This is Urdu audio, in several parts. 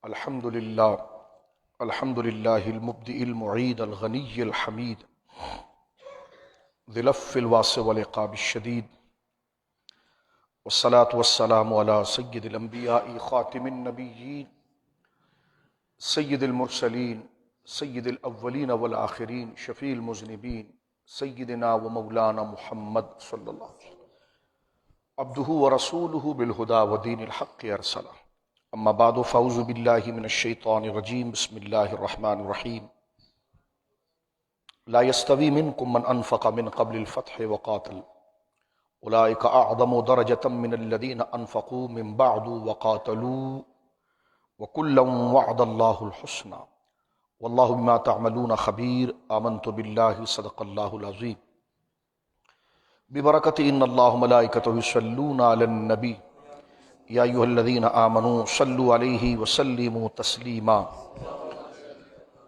الحمد للہ المبدئ المعید الغنی الحمید ذی العفو الواسع والعقاب الشدید والصلاة والسلام علی سید الانبیاء خاتم النبیین سید المرسلین سید الاولین والآخرین شفیع المذنبین سیدنا و مولانا محمد صلی اللہ علیہ وسلم عبدہ ورسولہ بالہدی ودین الحق ارسلہ اما بعد فاعوذ باللہ من الشیطان الرجیم بسم اللہ الرحمن الرحیم لا يستوی منکم من انفق من قبل الفتح وقاتل اولئک اعظم درجة من الذین انفقوا من بعد وقاتلوا وکلا وعد اللہ الحسنى واللہ بما تعملون خبیر آمنت باللہ صدق اللہ العظیم ببرکت ان اللہ ملائکتہ یصلون علی النبی یا ایھا الذین آمنوا صلوا علیہ وسلموا تسلیما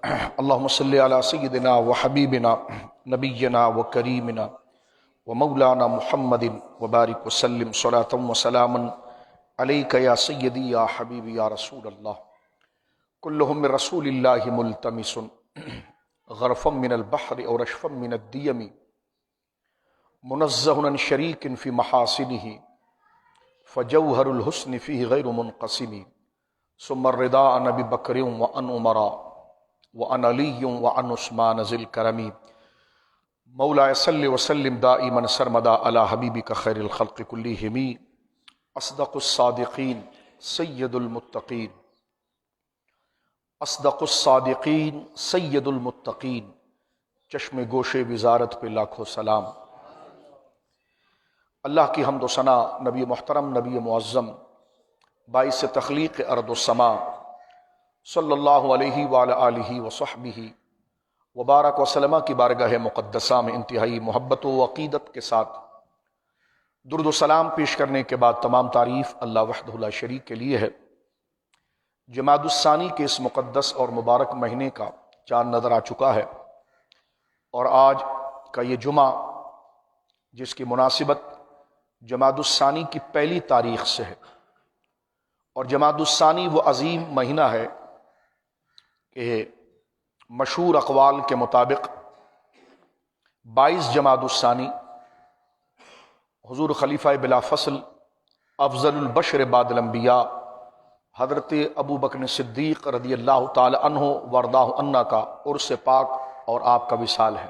اللہم صلی علی سیدنا وحبیبنا نبینا وکریمنا ومولانا محمد وبارک وسلم صلاۃ وسلاما علیک یا سیدی یا حبیبی یا رسول اللہ کلہم من رسول اللہ ملتمس غرفا من البحر او رشفا من الدیم منزہ عن شریک فی محاسنہ فجوہر الحسن فیہ غیر منقسم ثم الرضا عن ابی بکر وعن عمر وعن علی وعن عثمان ذی الکرم مولا صلی وسلم دائما سرمدا علی حبیبک خیر الخلق کلہم اصدق الصادقین سید المتقین اصدق الصادقین سید المتقین چشم گوش وزارت پہ لاکھوں سلام۔ اللہ کی حمد و ثنا نبی محترم نبی معظم باعث تخلیق ارض و سما صلی اللہ علیہ وعلی آلہ وصحبہ وبارک وسلم کی بارگاہ مقدسہ میں انتہائی محبت و عقیدت کے ساتھ درود و سلام پیش کرنے کے بعد تمام تعریف اللہ وحدہ لا شریک کے لیے ہے۔ جمادی الثانی کے اس مقدس اور مبارک مہینے کا چاند نظر آ چکا ہے اور آج کا یہ جمعہ جس کی مناسبت جمادی الثانی کی پہلی تاریخ سے ہے، اور جمادی الثانی وہ عظیم مہینہ ہے کہ مشہور اقوال کے مطابق 22 جمادی الثانی حضور خلیفہ بلا فصل افضل البشر بعد الانبیاء حضرت ابو بکر صدیق رضی اللہ تعالی عنہ ورداہ عنہ کا عرس پاک اور آپ کا وصال ہے۔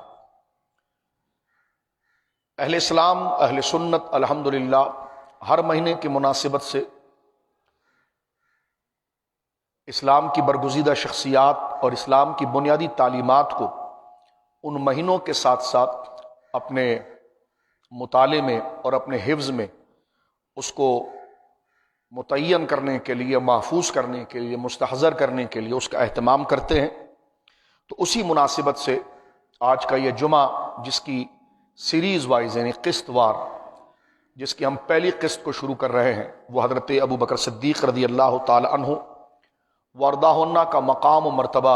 اہل اسلام اہل سنت الحمدللہ ہر مہینے کی مناسبت سے اسلام کی برگزیدہ شخصیات اور اسلام کی بنیادی تعلیمات کو ان مہینوں کے ساتھ ساتھ اپنے مطالعے میں اور اپنے حفظ میں اس کو متعین کرنے کے لیے، محفوظ کرنے کے لیے، مستحضر کرنے کے لیے اس کا اہتمام کرتے ہیں۔ تو اسی مناسبت سے آج کا یہ جمعہ جس کی سیریز وائز یعنی قسط وار جس کی ہم پہلی قسط کو شروع کر رہے ہیں وہ حضرت ابو بکر صدیق رضی اللہ تعالی عنہ ورداہ عنہ کا مقام و مرتبہ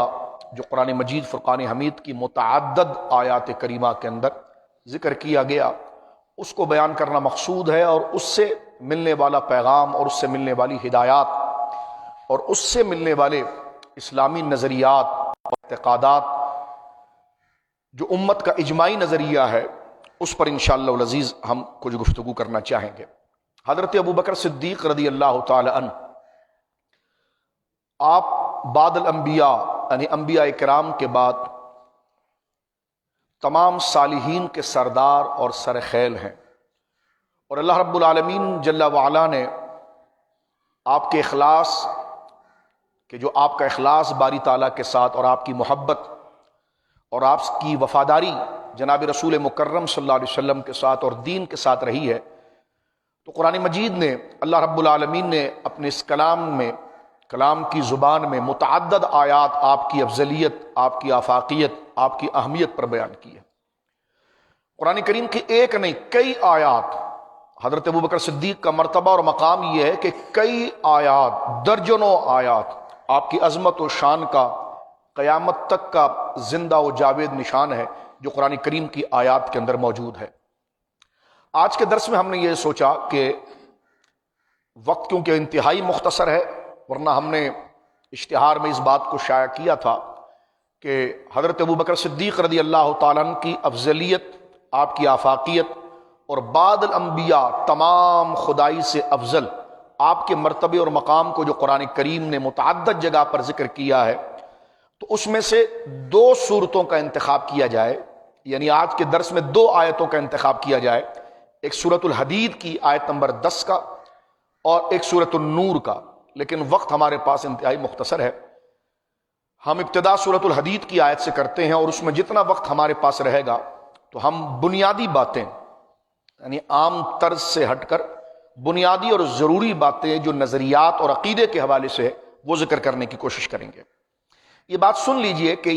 جو قرآن مجید فرقان حمید کی متعدد آیات کریمہ کے اندر ذکر کیا گیا، اس کو بیان کرنا مقصود ہے، اور اس سے ملنے والا پیغام اور اس سے ملنے والی ہدایات اور اس سے ملنے والے اسلامی نظریات اور اعتقادات جو امت کا اجماعی نظریہ ہے اس پر انشاءاللہ العزیز ہم کچھ گفتگو کرنا چاہیں گے۔ حضرت ابو بکر صدیق رضی اللہ تعالی عنہ آپ بعد الانبیاء یعنی انبیاء کرام کے بعد تمام صالحین کے سردار اور سر خیل ہیں، اور اللہ رب العالمین جل وعلا نے آپ کے اخلاص کہ جو آپ کا اخلاص باری تعالیٰ کے ساتھ اور آپ کی محبت اور آپ کی وفاداری جناب رسول مکرم صلی اللہ علیہ وسلم کے ساتھ اور دین کے ساتھ رہی ہے، تو قرآن مجید نے اللہ رب العالمین نے اپنے اس کلام کی زبان میں متعدد آیات آپ کی افضلیت، آپ کی آفاقیت، آپ کی اہمیت پر بیان کی ہے۔ قرآن کریم کی ایک نہیں کئی آیات، حضرت ابو بکر صدیق کا مرتبہ اور مقام یہ ہے کہ کئی آیات، درجنوں آیات آپ کی عظمت و شان کا قیامت تک کا زندہ و جاوید نشان ہے جو قرآن کریم کی آیات کے اندر موجود ہے۔ آج کے درس میں ہم نے یہ سوچا کہ وقت کیونکہ انتہائی مختصر ہے، ورنہ ہم نے اشتہار میں اس بات کو شائع کیا تھا کہ حضرت ابوبکر صدیق رضی اللہ تعالیٰ عنہ کی افضلیت، آپ کی آفاقیت، اور بعد الانبیاء تمام خدائی سے افضل آپ کے مرتبے اور مقام کو جو قرآن کریم نے متعدد جگہ پر ذکر کیا ہے، تو اس میں سے 2 صورتوں کا انتخاب کیا جائے، یعنی آج کے درس میں 2 آیتوں کا انتخاب کیا جائے، ایک سورۃ الحدید کی آیت نمبر 10 کا اور ایک سورۃ النور کا، لیکن وقت ہمارے پاس انتہائی مختصر ہے۔ ہم ابتدا سورۃ الحدید کی آیت سے کرتے ہیں، اور اس میں جتنا وقت ہمارے پاس رہے گا تو ہم بنیادی باتیں، یعنی عام طرز سے ہٹ کر بنیادی اور ضروری باتیں جو نظریات اور عقیدے کے حوالے سے وہ ذکر کرنے کی کوشش کریں گے۔ یہ بات سن لیجئے کہ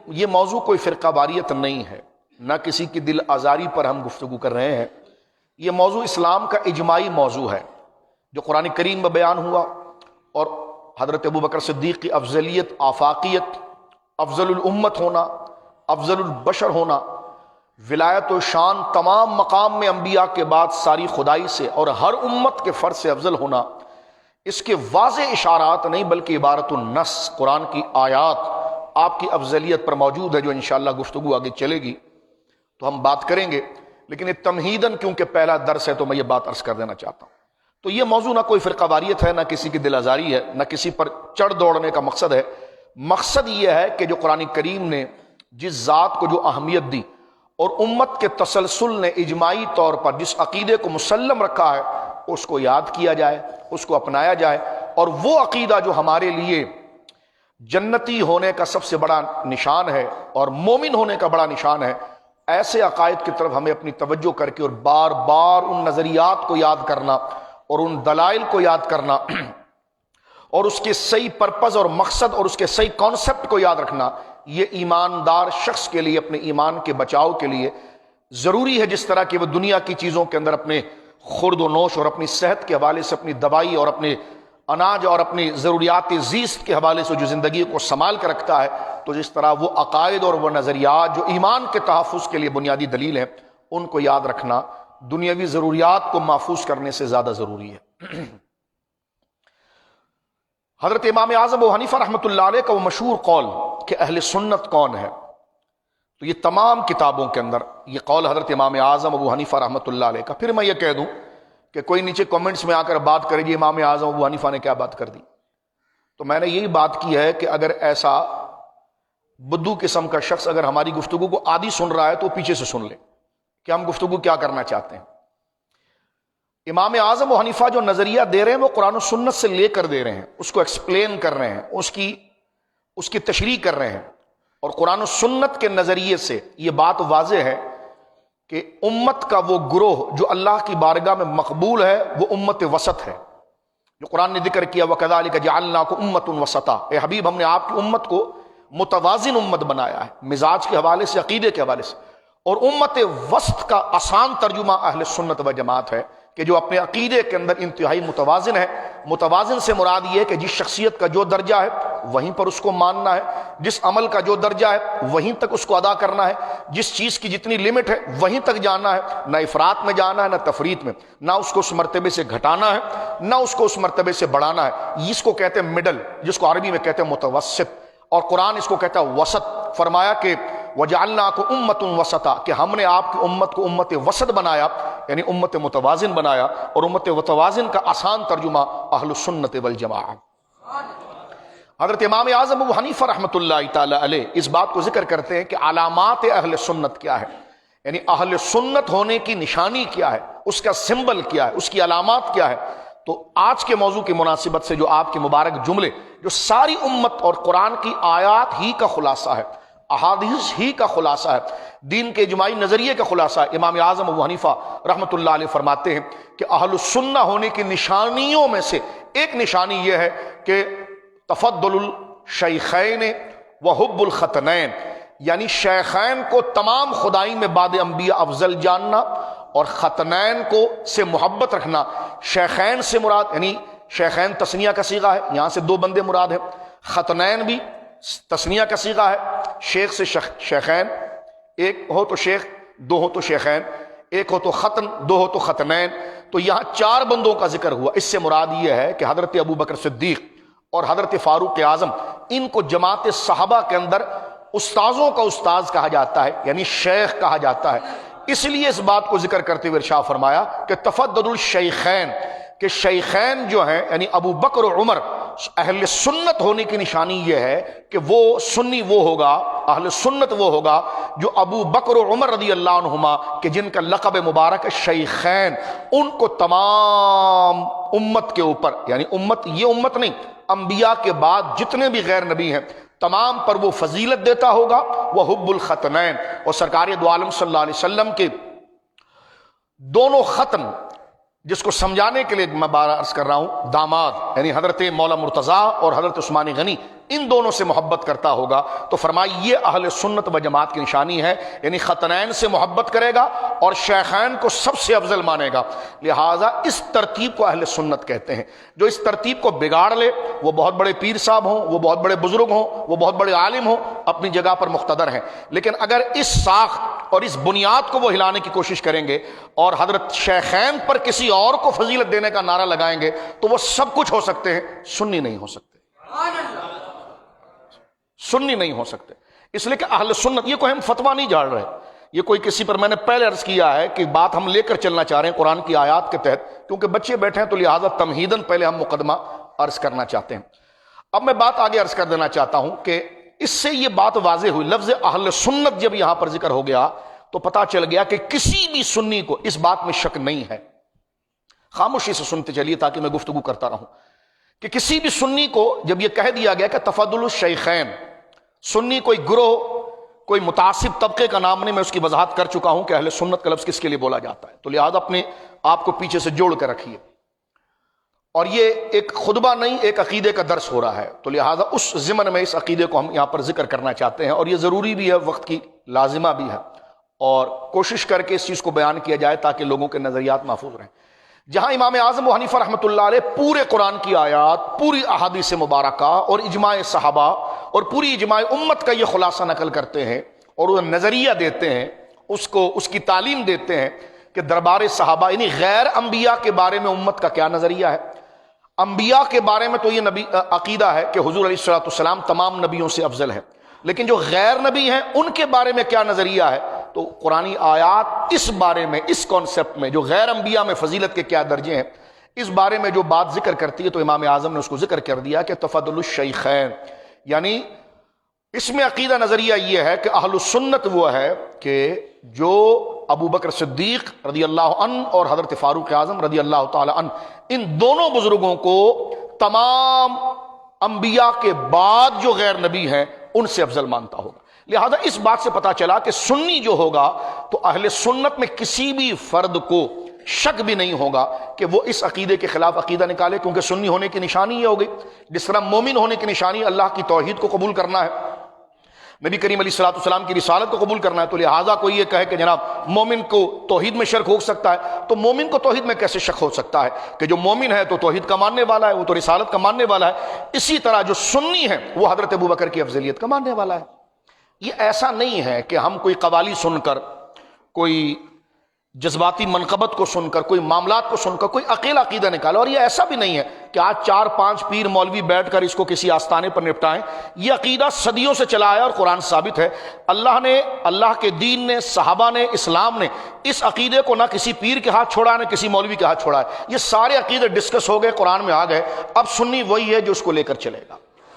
یہ موضوع کوئی فرقہ واریت نہیں ہے، نہ کسی کی دل آزاری پر ہم گفتگو کر رہے ہیں۔ یہ موضوع اسلام کا اجماعی موضوع ہے جو قرآن کریم میں بیان ہوا، اور حضرت ابوبکر صدیق کی افضلیت، آفاقیت، افضل الامت ہونا، افضل البشر ہونا، ولایت و شان تمام مقام میں انبیاء کے بعد ساری خدائی سے اور ہر امت کے فرد سے افضل ہونا، اس کے واضح اشارات نہیں بلکہ عبارت النص، قرآن کی آیات آپ کی افضلیت پر موجود ہے، جو انشاءاللہ گفتگو آگے چلے گی تو ہم بات کریں گے، لیکن یہ تمہیداً کیونکہ پہلا درس ہے تو میں یہ بات عرض کر دینا چاہتا ہوں۔ تو یہ موضوع نہ کوئی فرقہ واریت ہے، نہ کسی کی دل آزاری ہے، نہ کسی پر چڑھ دوڑنے کا مقصد ہے۔ مقصد یہ ہے کہ جو قرآن کریم نے جس ذات کو جو اہمیت دی اور امت کے تسلسل نے اجماعی طور پر جس عقیدے کو مسلم رکھا ہے، اس کو یاد کیا جائے، اس کو اپنایا جائے، اور وہ عقیدہ جو ہمارے لیے جنتی ہونے کا سب سے بڑا نشان ہے اور مومن ہونے کا بڑا نشان ہے، ایسے عقائد کی طرف ہمیں اپنی توجہ کر کے اور بار بار ان نظریات کو یاد کرنا اور ان دلائل کو یاد کرنا اور اس کے صحیح پرپز اور مقصد اور اس کے صحیح کانسیپٹ کو یاد رکھنا، یہ ایماندار شخص کے لیے اپنے ایمان کے بچاؤ کے لیے ضروری ہے، جس طرح کہ وہ دنیا کی چیزوں کے اندر اپنے خورد و نوش اور اپنی صحت کے حوالے سے، اپنی دوائی اور اپنے اناج اور اپنی ضروریات زیست کے حوالے سے جو زندگی کو سنبھال کر رکھتا ہے، تو جس طرح وہ عقائد اور وہ نظریات جو ایمان کے تحفظ کے لیے بنیادی دلیل ہیں، ان کو یاد رکھنا دنیاوی ضروریات کو محفوظ کرنے سے زیادہ ضروری ہے۔ حضرت امام اعظم ابو حنیفہ رحمۃ اللہ علیہ کا وہ مشہور قول کہ اہل سنت کون ہے، تو یہ تمام کتابوں کے اندر یہ قول حضرت امام اعظم ابو حنیفہ رحمۃ اللہ علیہ کا۔ پھر میں یہ کہہ دوں کہ کوئی نیچے کامنٹس میں آ کر بات کرے گی امام اعظم ابو حنیفہ نے کیا بات کر دی، تو میں نے یہی بات کی ہے کہ اگر ایسا بدو قسم کا شخص اگر ہماری گفتگو کو آدھی سن رہا ہے تو پیچھے سے سن لے کہ ہم گفتگو کیا کرنا چاہتے ہیں۔ امام اعظم و حنیفہ جو نظریہ دے رہے ہیں وہ قرآن و سنت سے لے کر دے رہے ہیں، اس کو ایکسپلین کر رہے ہیں، اس کی تشریح کر رہے ہیں، اور قرآن و سنت کے نظریے سے یہ بات واضح ہے کہ امت کا وہ گروہ جو اللہ کی بارگاہ میں مقبول ہے وہ امت وسط ہے، جو قرآن نے ذکر کیا وَكَذَلِكَ جَعَلْنَاكُمْ أُمَّةً وَسَطًا، اے حبیب ہم نے آپ کی امت کو متوازن امت بنایا ہے، مزاج کے حوالے سے، عقیدے کے حوالے سے، اور امت وسط کا آسان ترجمہ اہل سنت و جماعت ہے کہ جو اپنے عقیدے کے اندر انتہائی متوازن ہے۔ متوازن سے مراد یہ ہے کہ جس شخصیت کا جو درجہ ہے وہیں پر اس کو ماننا ہے، جس عمل کا جو درجہ ہے وہیں تک اس کو ادا کرنا ہے، جس چیز کی جتنی لمٹ ہے وہیں تک جانا ہے، نہ افراط میں جانا ہے نہ تفریط میں، نہ اس کو اس مرتبے سے گھٹانا ہے نہ اس کو اس مرتبے سے بڑھانا ہے۔ اس کو کہتے ہیں مڈل، جس کو عربی میں کہتے ہیں متوسط، اور قرآن اس کو کہتا ہے وسط۔ فرمایا کہ وَجَعَلْنَاكُمْ أُمَّةً وَسَطًا، کہ ہم نے آپ کی امت کو امت وسط بنایا، یعنی امت متوازن بنایا، اور امت متوازن کا آسان ترجمہ اہل سنت والجماعہ۔ حضرت امام اعظم ابو حنیفہ رحمۃ اللہ تعالی علیہ اس بات کو ذکر کرتے ہیں کہ علامات اہل سنت کیا ہے، یعنی اہل سنت ہونے کی نشانی کیا ہے، اس کا سمبل کیا ہے، اس کی علامات کیا ہے۔ تو آج کے موضوع کی مناسبت سے جو آپ کے مبارک جملے جو ساری امت اور قرآن کی آیات ہی کا خلاصہ ہے، احادیث ہی کا خلاصہ ہے، دین کے اجماعی نظریے کا خلاصہ ہے، امام اعظم ابو حنیفہ رحمۃ اللہ علیہ فرماتے ہیں کہ اہل السنہ ہونے کی نشانیوں میں سے ایک نشانی یہ ہے کہ تفضل الشیخین وحب الختنین، یعنی شیخین کو تمام خدائی میں بعد انبیاء افضل جاننا اور ختنین کو سے محبت رکھنا۔ شیخین سے مراد یعنی شیخین تثنیہ کا صیغہ ہے، یہاں سے 2 بندے مراد ہیں، ختنین بھی تثنیہ کا صیغہ ہے، شیخ سے شیخین، ایک ہو تو شیخ، 2 ہو تو شیخین، ایک ہو تو ختن، 2 ہو تو ختنین، تو یہاں 4 بندوں کا ذکر ہوا۔ اس سے مراد یہ ہے کہ حضرت ابوبکر صدیق اور حضرت فاروق اعظم، ان کو جماعت صحابہ کے اندر استاذوں کا استاذ کہا جاتا ہے، یعنی شیخ کہا جاتا ہے۔ اس لیے اس بات کو ذکر کرتے ہوئے ارشاد فرمایا کہ تفضل الشیخین، کہ شیخین جو ہیں یعنی ابو بکر و عمر، اہل سنت ہونے کی نشانی یہ ہے کہ وہ سنی وہ ہوگا، اہل سنت وہ ہوگا جو ابو بکر و عمر رضی اللہ عنہما کہ جن کا لقب مبارک ہے شیخین، ان کو تمام امت کے اوپر، یعنی امت یہ امت نہیں، انبیاء کے بعد جتنے بھی غیر نبی ہیں تمام پر وہ فضیلت دیتا ہوگا۔ وہ حب الختنین، اور سرکار دو عالم صلی اللہ علیہ وسلم کے دونوں ختن، جس کو سمجھانے کے لیے میں بار عرض کر رہا ہوں، داماد یعنی حضرت مولا مرتضیٰ اور حضرت عثمان غنی، ان دونوں سے محبت کرتا ہوگا، تو فرمائی یہ اہل سنت و جماعت کی نشانی ہے، یعنی ختنین سے محبت کرے گا اور شیخین کو سب سے افضل مانے گا۔ لہٰذا اس ترتیب کو اہل سنت کہتے ہیں۔ جو اس ترتیب کو بگاڑ لے، وہ بہت بڑے پیر صاحب ہوں، وہ بہت بڑے بزرگ ہوں، وہ بہت بڑے عالم ہوں، اپنی جگہ پر مقتدر ہیں، لیکن اگر اس ساخت اور اس بنیاد کو وہ ہلانے کی کوشش کریں گے اور حضرت شیخین پر کسی اور کو فضیلت دینے کا نعرہ لگائیں گے تو وہ سب کچھ ہو سکتے ہیں، سنی نہیں ہو سکتے، سنی نہیں ہو سکتے۔ اس لیے کہ اہل سنت، یہ کوئی ہم فتویٰ نہیں جھاڑ رہے، یہ کوئی کسی پر، میں نے پہلے عرض کیا ہے کہ بات ہم لے کر چلنا چاہ رہے ہیں قرآن کی آیات کے تحت، کیونکہ بچے بیٹھے ہیں تو لہٰذا تمہیداً پہلے ہم مقدمہ عرض کرنا چاہتے ہیں۔ اب میں بات آگے عرض کر دینا چاہتا ہوں کہ اس سے یہ بات واضح ہوئی، لفظ اہل سنت جب یہاں پر ذکر ہو گیا تو پتا چل گیا کہ کسی بھی سنی کو اس بات میں شک نہیں ہے، خاموشی سے سنتے چلیے تاکہ میں گفتگو کرتا رہوں، کہ کسی بھی سنی کو جب یہ کہہ دیا گیا کہ تفضل الشیخین، سنی کوئی گروہ، کوئی متعصب طبقے کا نام نہیں، میں اس کی وضاحت کر چکا ہوں کہ اہل سنت کا لفظ کس کے لیے بولا جاتا ہے، تو لہذا اپنے آپ کو پیچھے سے جوڑ کر رکھیے، اور یہ ایک خطبہ نہیں، ایک عقیدے کا درس ہو رہا ہے، تو لہذا اس ضمن میں اس عقیدے کو ہم یہاں پر ذکر کرنا چاہتے ہیں، اور یہ ضروری بھی ہے، وقت کی لازمہ بھی ہے، اور کوشش کر کے اس چیز کو بیان کیا جائے تاکہ لوگوں کے نظریات محفوظ رہیں۔ جہاں امام اعظم ابو حنیفہ رحمۃ اللہ علیہ پورے قرآن کی آیات، پوری احادیث مبارکہ اور اجماع صحابہ اور پوری اجماع امت کا یہ خلاصہ نقل کرتے ہیں اور وہ نظریہ دیتے ہیں، اس کی تعلیم دیتے ہیں کہ دربار صحابہ یعنی غیر انبیاء کے بارے میں امت کا کیا نظریہ ہے۔ انبیاء کے بارے میں تو یہ نبی عقیدہ ہے کہ حضور علیہ الصلوۃ والسلام تمام نبیوں سے افضل ہے، لیکن جو غیر نبی ہیں ان کے بارے میں کیا نظریہ ہے، تو قرآنی آیات اس بارے میں، اس کانسیپٹ میں جو غیر انبیاء میں فضیلت کے کیا درجے ہیں، اس بارے میں جو بات ذکر کرتی ہے، تو امام اعظم نے اس کو ذکر کر دیا کہ تفضل الشیخین، یعنی اس میں عقیدہ نظریہ یہ ہے کہ اہل سنت وہ ہے کہ جو ابو بکر صدیق رضی اللہ عنہ اور حضرت فاروق اعظم رضی اللہ تعالی عنہ، ان دونوں بزرگوں کو تمام انبیاء کے بعد جو غیر نبی ہیں ان سے افضل مانتا ہوگا۔ لہذا اس بات سے پتا چلا کہ سنی جو ہوگا تو اہل سنت میں کسی بھی فرد کو شک بھی نہیں ہوگا کہ وہ اس عقیدے کے خلاف عقیدہ نکالے، کیونکہ سنی ہونے کی نشانی یہ ہوگی، جس طرح مومن ہونے کی نشانی اللہ کی توحید کو قبول کرنا ہے، نبی کریم علیہ الصلوۃ والسلام کی رسالت کو قبول کرنا ہے، تو لہٰذا کوئی یہ کہے کہ جناب مومن کو توحید میں شک ہو سکتا ہے، تو مومن کو توحید میں کیسے شک ہو سکتا ہے کہ جو مومن ہے تو توحید کا ماننے والا ہے، وہ تو رسالت کا ماننے والا ہے، اسی طرح جو سنی ہے وہ حضرت ابو بکر کی افضلیت کا ماننے والا ہے۔ یہ ایسا نہیں ہے کہ ہم کوئی قوالی سن کر، کوئی جذباتی منقبت کو سن کر، کوئی معاملات کو سن کر کوئی اکیلا عقیدہ نکالا، اور یہ ایسا بھی نہیں ہے کہ آج 4-5 پیر مولوی بیٹھ کر اس کو کسی آستانے پر نپٹائیں، یہ عقیدہ صدیوں سے چلا ہے اور قرآن ثابت ہے، اللہ نے، اللہ کے دین نے، صحابہ نے، اسلام نے اس عقیدے کو نہ کسی پیر کے ہاتھ چھوڑا نہ کسی مولوی کے ہاتھ چھوڑا ہے، یہ سارے عقیدے ڈسکس ہو گئے، قرآن میں آ گئے، اب سنی وہی ہے جو اس کو لے کر چلے گا،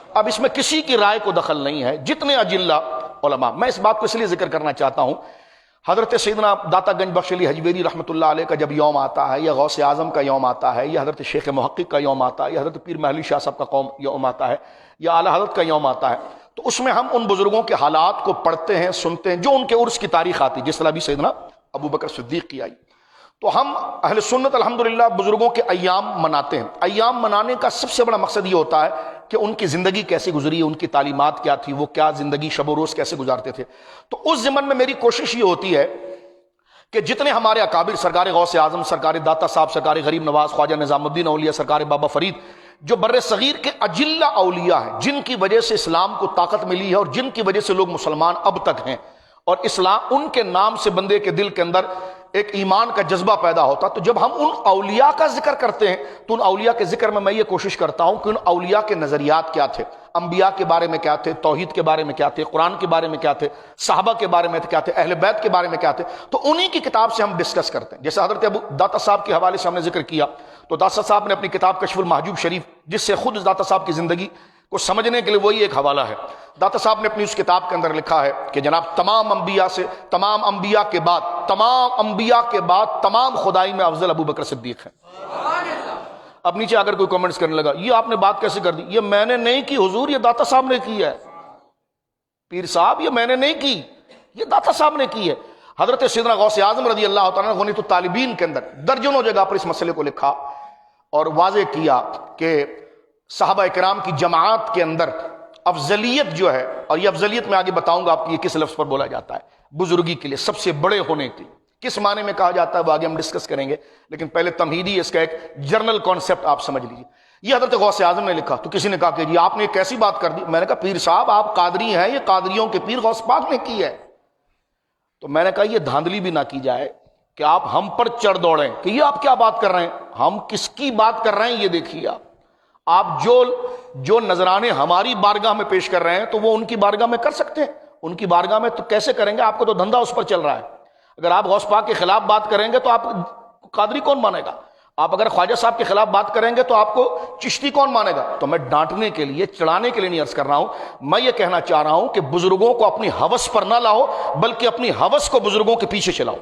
اب اس میں کسی کی رائے کو دخل نہیں ہے۔ جتنے اجلہ علماء، میں اس بات کو اس لیے ذکر کرنا چاہتا ہوں، حضرت سیدنا داتا گنج بخش علی حجویری رحمۃ اللہ علیہ کا جب یوم آتا ہے، یا غوث اعظم کا یوم آتا ہے، یا حضرت شیخ محقق کا یوم آتا ہے، یا حضرت پیر محلی شاہ صاحب کا یوم آتا ہے، یا اعلیٰ حضرت کا یوم آتا ہے، تو اس میں ہم ان بزرگوں کے حالات کو پڑھتے ہیں، سنتے ہیں، جو ان کے عرس کی تاریخ آتی، جس طرح بھی سیدنا ابو بکر صدیق کی آئی، تو ہم اہل سنت الحمدللہ بزرگوں کے ایام مناتے ہیں۔ ایام منانے کا سب سے بڑا مقصد یہ ہوتا ہے کہ ان کی زندگی کیسی گزری، ان کی تعلیمات کیا تھی، وہ کیا زندگی شب و روز کیسے گزارتے تھے، تو اس ضمن میں میری کوشش یہ ہوتی ہے کہ جتنے ہمارے اکابر، سرکار غوث اعظم، سرکار داتا صاحب، سرکار غریب نواز خواجہ نظام الدین اولیاء، سرکار بابا فرید، جو بر صغیر کے اجلہ اولیاء ہیں، جن کی وجہ سے اسلام کو طاقت ملی ہے اور جن کی وجہ سے لوگ مسلمان اب تک ہیں، اور اسلام ان کے نام سے بندے کے دل کے اندر ایک ایمان کا جذبہ پیدا ہوتا. تو جب ہم ان اولیاء کا ذکر کرتے ہیں تو ان اولیاء کے ذکر میں یہ کوشش کرتا ہوں کہ ان اولیاء کے نظریات کیا تھے، انبیاء کے بارے میں کیا تھے، توحید کے بارے میں کیا تھے، قرآن کے بارے میں کیا تھے، صحابہ کے بارے میں کیا تھے، اہل بیت کے بارے میں کیا تھے. تو انہی کی کتاب سے ہم ڈسکس کرتے ہیں. جیسے حضرت ابو داتا صاحب کے حوالے سے ہم نے ذکر کیا تو داتا صاحب نے اپنی کتاب کشف المحجوب شریف، جس سے خود داتا صاحب کی زندگی کو سمجھنے کے لیے وہی ایک حوالہ ہے. داتا صاحب نے اپنی اس کتاب کے اندر لکھا ہے کہ جناب تمام انبیاء کے بعد تمام خدائی میں افضل ابو بکر صدیق ہیں. اب نیچے اگر کوئی کمنٹس کرنے لگا یہ آپ نے بات کیسے کر دی، یہ میں نے نہیں کی حضور، یہ داتا صاحب نے کی ہے. پیر صاحب یہ میں نے نہیں کی، یہ داتا صاحب نے کی ہے. حضرت سیدنا غوث اعظم رضی اللہ تعالیٰ عنہ غنیۃ الطالبین کے اندر درجنوں جگہ پر اس مسئلے کو لکھا اور واضح کیا کہ صحابہ کرام کی جماعت کے اندر افضلیت جو ہے، اور یہ افضلیت میں آگے بتاؤں گا آپ کی یہ کس لفظ پر بولا جاتا ہے، بزرگی کے لیے، سب سے بڑے ہونے کے لیے کس معنی میں کہا جاتا ہے وہ آگے ہم ڈسکس کریں گے. لیکن پہلے تمہیدی اس کا ایک جرنل کانسیپٹ آپ سمجھ لیجیے. یہ حضرت غوث اعظم نے لکھا. تو کسی نے کہا کہ جی آپ نے ایک کیسی بات کر دی. میں نے کہا پیر صاحب آپ قادری ہیں، یہ قادریوں کے پیر غوث پاک نے کی ہے. تو میں نے کہا یہ دھاندلی بھی نہ کی جائے کہ آپ ہم پر چڑھ دوڑیں کہ یہ آپ کیا بات کر رہے ہیں. ہم کس کی بات کر رہے ہیں یہ دیکھیے. آپ جو نذرانے ہماری بارگاہ میں پیش کر رہے ہیں تو وہ ان کی بارگاہ میں کر سکتے ہیں، ان کی بارگاہ میں تو کیسے کریں گے؟ آپ کو تو دھندا اس پر چل رہا ہے. اگر آپ غوث پاک کے خلاف بات کریں گے تو آپ قادری کون مانے گا؟ آپ اگر خواجہ صاحب کے خلاف بات کریں گے تو آپ کو چشتی کون مانے گا؟ تو میں ڈانٹنے کے لیے، چڑھانے کے لیے نہیں عرض کر رہا ہوں. میں یہ کہنا چاہ رہا ہوں کہ بزرگوں کو اپنی ہوس پر نہ لاؤ بلکہ اپنی ہوس کو بزرگوں کے پیچھے چلاؤ.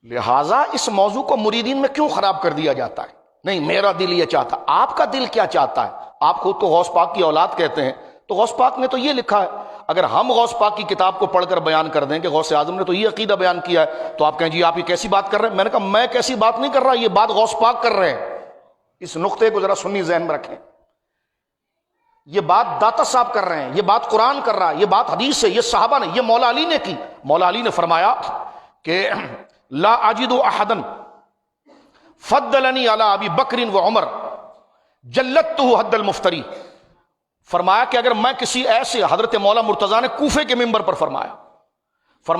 لہٰذا اس موضوع کو مریدین میں کیوں خراب کر دیا جاتا ہے؟ نہیں میرا دل یہ چاہتا. آپ کا دل کیا چاہتا ہے؟ آپ خود تو غوث پاک کی اولاد کہتے ہیں تو غوث پاک نے تو یہ لکھا ہے. اگر ہم غوث پاک کی کتاب کو پڑھ کر بیان کر دیں کہ غوث اعظم نے تو یہ عقیدہ بیان کیا ہے تو آپ کہیں جی آپ یہ کیسی بات کر رہے ہیں. میں نے کہا میں کیسی بات نہیں کر رہا، یہ بات غوث پاک کر رہے ہیں. اس نقطے کو ذرا سنی ذہن میں رکھیں. یہ بات داتا صاحب کر رہے ہیں، یہ بات قرآن کر رہا ہے، یہ بات حدیث ہے، یہ صحابہ نے، یہ مولا علی نے کی. مولا علی نے فرمایا کہ لا اجد احدا فضلنی علی ابی بکر و عمر جلدتہ حد المفتری. فرمایا کہ اگر میں کسی ایسے، حضرت مولا مرتضیٰ نے کوفے کے منبر پر فرمایا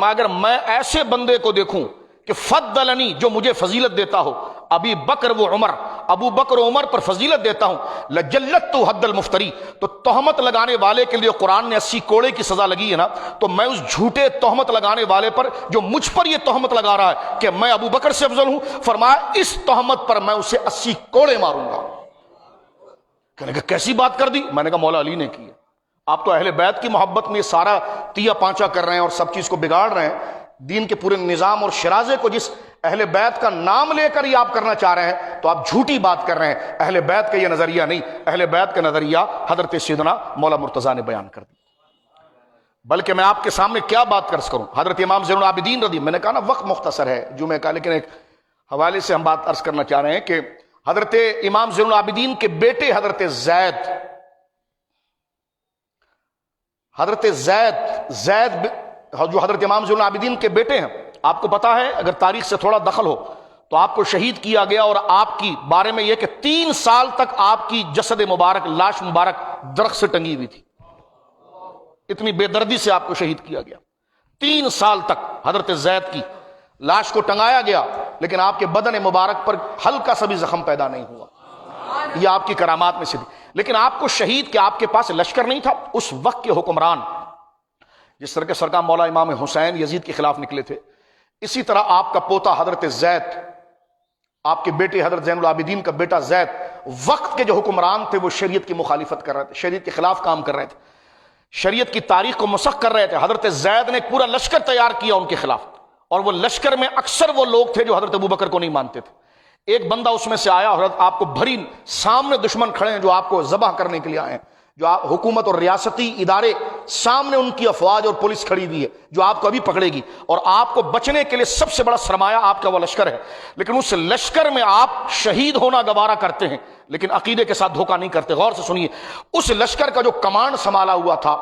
اگر میں ایسے بندے کو دیکھوں کہ فضلنی، جو مجھے فضیلت دیتا ہو، ابی بکر و عمر، ابو بکر و عمر پر فضیلت دیتا ہوں، لجلدتہ حد المفتری. تو تہمت لگانے والے کے لیے قرآن نے 80 کوڑے کی سزا لگی ہے نا، تو میں اس جھوٹے تہمت لگانے والے پر جو مجھ پر یہ تہمت لگا رہا ہے کہ میں ابو بکر سے افضل ہوں، فرمایا اس تہمت پر میں اسے 80 کوڑے ماروں گا. کہنے کہ کیسی بات کر دی؟ میں نے کہا مولا علی نے کی ہے. آپ تو اہل بیت کی محبت میں سارا تیا پانچا کر رہے ہیں اور سب چیز کو بگاڑ رہے ہیں. دین کے پورے نظام اور شرازے کو جس اہل بیت کا نام لے کر یہ آپ کرنا چاہ رہے ہیں تو آپ جھوٹی بات کر رہے ہیں. اہل بیت کا یہ نظریہ نہیں، اہل بیت کا نظریہ حضرت سیدنا مولا مرتضیٰ نے بیان کر دی. بلکہ میں آپ کے سامنے کیا بات کرس کروں. حضرت امام زین العابدین رضی، میں نے کہا نا وقت مختصر ہے جمعہ کا، لیکن ایک حوالے سے ہم بات عرض کرنا چاہ رہے ہیں کہ حضرت امام زین العابدین کے بیٹے حضرت زید جو حضرت امام زین العابدین کے بیٹے ہیں، آپ کو پتا ہے اگر تاریخ سے تھوڑا دخل ہو تو آپ کو شہید کیا گیا، اور آپ کی بارے میں یہ کہ 3 سال تک آپ کی جسد مبارک، لاش مبارک درخت سے ٹنگی ہوئی تھی. اتنی بے دردی سے آپ کو شہید کیا گیا. 3 سال تک حضرت زید کی لاش کو ٹنگایا گیا لیکن آپ کے بدن مبارک پر ہلکا سا بھی زخم پیدا نہیں ہوا. یہ آپ کی کرامات میں سے تھی. لیکن آپ کو شہید کہ آپ کے پاس لشکر نہیں تھا. اس وقت کے حکمران جس طرح کے سرکار مولا امام حسین یزید کے خلاف نکلے تھے، اسی طرح آپ کا پوتا حضرت زید، آپ کے بیٹے حضرت زین العابدین کا بیٹا زید، وقت کے جو حکمران تھے وہ شریعت کی مخالفت کر رہے تھے، شریعت کے خلاف کام کر رہے تھے، شریعت کی تاریخ کو مسخ کر رہے تھے. حضرت زید نے ایک پورا لشکر تیار کیا ان کے خلاف، اور وہ لشکر میں اکثر وہ لوگ تھے جو حضرت ابوبکر کو نہیں مانتے تھے. ایک بندہ اس میں سے آیا، حضرت آپ کو بھری سامنے دشمن کھڑے ہیں جو آپ کو ذبح کرنے کے لیے آئے ہیں، جو حکومت اور ریاستی ادارے سامنے ان کی افواج اور پولیس کھڑی ہوئی ہے جو آپ کو ابھی پکڑے گی، اور آپ کو بچنے کے لیے سب سے بڑا سرمایہ آپ کا وہ لشکر ہے. لیکن اس لشکر میں آپ شہید ہونا گوارا کرتے ہیں لیکن عقیدے کے ساتھ دھوکہ نہیں کرتے. غور سے سنیے، اس لشکر کا جو کمانڈ سنبھالا ہوا تھا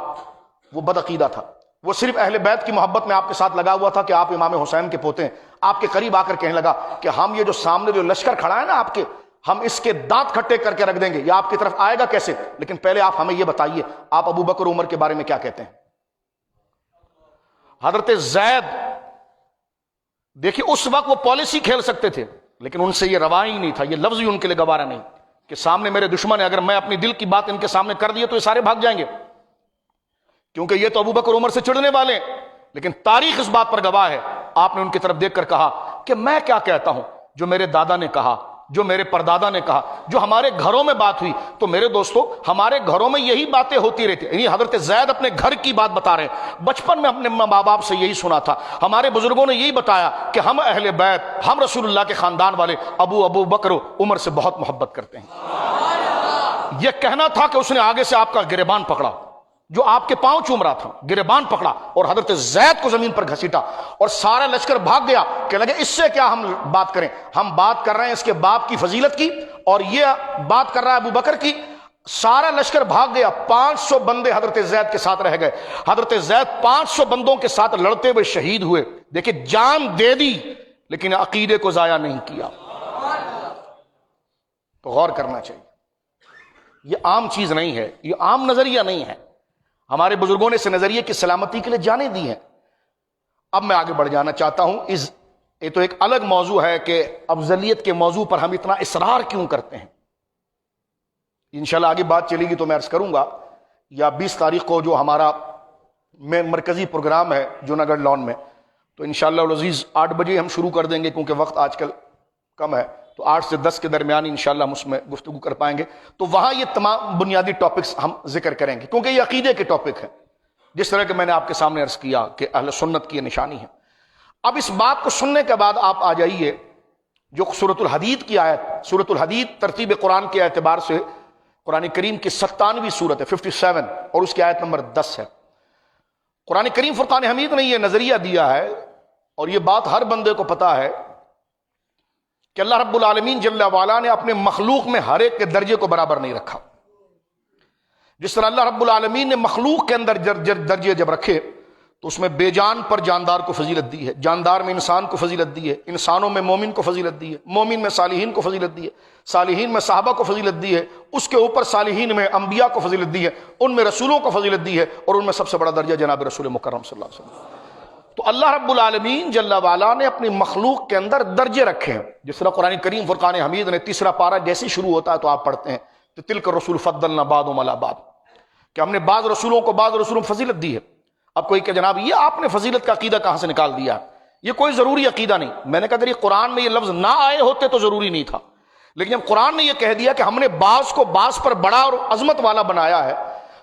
وہ بدعقیدہ تھا. وہ صرف اہل بیت کی محبت میں آپ کے ساتھ لگا ہوا تھا کہ آپ امام حسین کے پوتے ہیں. آپ کے قریب آ کر کہنے لگا کہ ہم یہ جو سامنے جو لشکر کھڑا ہے نا آپ کے، ہم اس کے دانت کھٹے کر کے رکھ دیں گے، یہ آپ کی طرف آئے گا کیسے؟ لیکن پہلے آپ ہمیں یہ بتائیے آپ ابو بکر عمر کے بارے میں کیا کہتے ہیں؟ حضرت زید دیکھیے اس وقت وہ پالیسی کھیل سکتے تھے، لیکن ان سے یہ روا ہی نہیں تھا، یہ لفظ ہی ان کے لیے گوارا نہیں کہ سامنے میرے دشمن ہے، اگر میں اپنی دل کی بات ان کے سامنے کر دیے تو یہ سارے بھاگ جائیں گے، کیونکہ یہ تو ابو بکر عمر سے چڑھنے والے ہیں۔ لیکن تاریخ اس بات پر گواہ ہے، آپ نے ان کی طرف دیکھ کر کہا کہ میں کیا کہتا ہوں، جو میرے دادا نے کہا، جو میرے پردادا نے کہا، جو ہمارے گھروں میں بات ہوئی۔ تو میرے دوستو، ہمارے گھروں میں یہی باتیں ہوتی رہتی، یعنی حضرت زید اپنے گھر کی بات بتا رہے ہیں، بچپن میں اپنے ماں باپ سے یہی سنا تھا، ہمارے بزرگوں نے یہی بتایا کہ ہم اہل بیت، ہم رسول اللہ کے خاندان والے ابو بکر عمر سے بہت محبت کرتے ہیں۔ یہ کہنا تھا کہ اس نے آگے سے آپ کا گریبان پکڑا، جو آپ کے پاؤں چوم رہا تھا، گریبان پکڑا اور حضرت زید کو زمین پر گھسیٹا، اور سارا لشکر بھاگ گیا کہ لگے اس سے کیا ہم بات کریں، ہم بات کر رہے ہیں اس کے باپ کی فضیلت کی، اور یہ بات کر رہا ہے ابو بکر کی۔ سارا لشکر بھاگ گیا، 500 بندے حضرت زید کے ساتھ رہ گئے، حضرت زید 500 بندوں کے ساتھ لڑتے ہوئے شہید ہوئے۔ دیکھیں، جان دے دی لیکن عقیدے کو ضائع نہیں کیا۔ تو غور کرنا چاہیے، یہ عام چیز نہیں ہے، یہ عام نظریہ نہیں ہے، ہمارے بزرگوں نے اس نظریے کی سلامتی کے لیے جانیں دی ہیں۔ اب میں آگے بڑھ جانا چاہتا ہوں، یہ تو ایک الگ موضوع ہے کہ افضلیت کے موضوع پر ہم اتنا اصرار کیوں کرتے ہیں۔ انشاءاللہ آگے بات چلے گی تو میں عرض کروں گا، یا 20 تاریخ کو جو ہمارا مرکزی پروگرام ہے جو نگر لان میں، تو انشاءاللہ العزیز 8 بجے ہم شروع کر دیں گے، کیونکہ وقت آج کل کم ہے، تو 8 سے 10 کے درمیان انشاءاللہ ہم اس میں گفتگو کر پائیں گے۔ تو وہاں یہ تمام بنیادی ٹاپکس ہم ذکر کریں گے، کیونکہ یہ عقیدے کے ٹاپک ہیں، جس طرح کہ میں نے آپ کے سامنے عرض کیا کہ اہل سنت کی یہ نشانی ہے۔ اب اس بات کو سننے کے بعد آپ آ جائیے جو سورۃ الحدید کی آیت، سورۃ الحدید ترتیب قرآن کے اعتبار سے قرآن کریم کی 97ویں سورت ہے، 57، اور اس کی آیت نمبر 10 ہے۔ قرآن کریم فرقان حمید نے یہ نظریہ دیا ہے، اور یہ بات ہر بندے کو پتا ہے کہ اللہ رب العالمین جل وعلا نے اپنے مخلوق میں ہر ایک کے درجے کو برابر نہیں رکھا۔ جس طرح اللہ رب العالمین نے مخلوق کے اندر درجے جب رکھے تو اس میں بے جان پر جاندار کو فضیلت دی ہے، جاندار میں انسان کو فضیلت دی ہے، انسانوں میں مومن کو فضیلت دی ہے، مومن میں صالحین کو فضیلت دی ہے، صالحین میں صحابہ کو فضیلت دی ہے، اس کے اوپر صالحین میں انبیاء کو فضیلت دی ہے، ان میں رسولوں کو فضیلت دی ہے، اور ان میں سب سے بڑا درجہ جناب رسول مکرم صلی اللہ علیہ وسلم۔ تو اللہ رب العالمین جل وعلا نے اپنی مخلوق کے اندر درجے رکھے ہیں، جس طرح قرآن کریم فرقان حمید نے 3 پارہ جیسے شروع ہوتا ہے تو آپ پڑھتے ہیں کہ تلک الرسول فضلنا بعضهم علی بعض، کہ ہم نے بعض رسولوں کو بعض رسولوں کو فضیلت دی ہے۔ اب کوئی کہ جناب یہ آپ نے فضیلت کا عقیدہ کہاں سے نکال دیا؟ یہ کوئی ضروری عقیدہ نہیں۔ میں نے کہا اگر یہ قرآن میں یہ لفظ نہ آئے ہوتے تو ضروری نہیں تھا، لیکن جب قرآن نے یہ کہہ دیا کہ ہم نے بعض کو بعض پر بڑا اور عظمت والا بنایا ہے،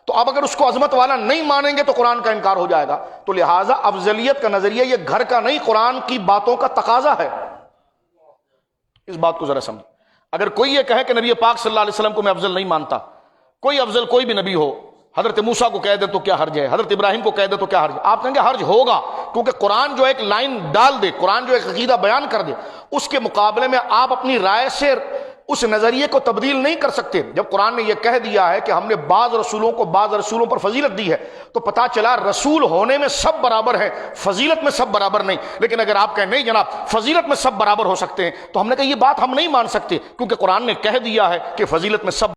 تو اب اگر اس کو عظمت والا نہیں مانیں گے تو قرآن کا انکار ہو جائے گا۔ تو لہٰذا افضلیت کا نظریہ یہ گھر کا نہیں، قرآن کی باتوں کا تقاضا ہے۔ اس بات کو ذرا سمجھ۔ اگر کوئی یہ کہے کہ نبی پاک صلی اللہ علیہ وسلم کو میں افضل نہیں مانتا، کوئی افضل کوئی بھی نبی ہو، حضرت موسیٰ کو کہہ دے تو کیا حرج ہے، حضرت ابراہیم کو کہہ دے تو کیا حرج ہے؟ آپ کہیں گے حرج ہوگا، کیونکہ قرآن جو ایک لائن ڈال دے، قرآن جو ایک عقیدہ بیان کر دے، اس کے مقابلے میں آپ اپنی رائے سے اس نظریے کو تبدیل نہیں کر سکتے۔ جب قرآن نے یہ کہہ دیا ہے کہ ہم نے بعض رسولوں کو بعض رسولوں پر فضیلت دی ہے، تو پتا چلا رسول ہونے میں سب برابر ہیں، فضیلت میں سب برابر نہیں۔ لیکن اگر آپ کہیں نہیں جناب فضیلت میں سب برابر ہو سکتے ہیں، تو ہم نے کہا یہ بات ہم نہیں مان سکتے، کیونکہ قرآن نے کہہ دیا ہے کہ فضیلت میں سب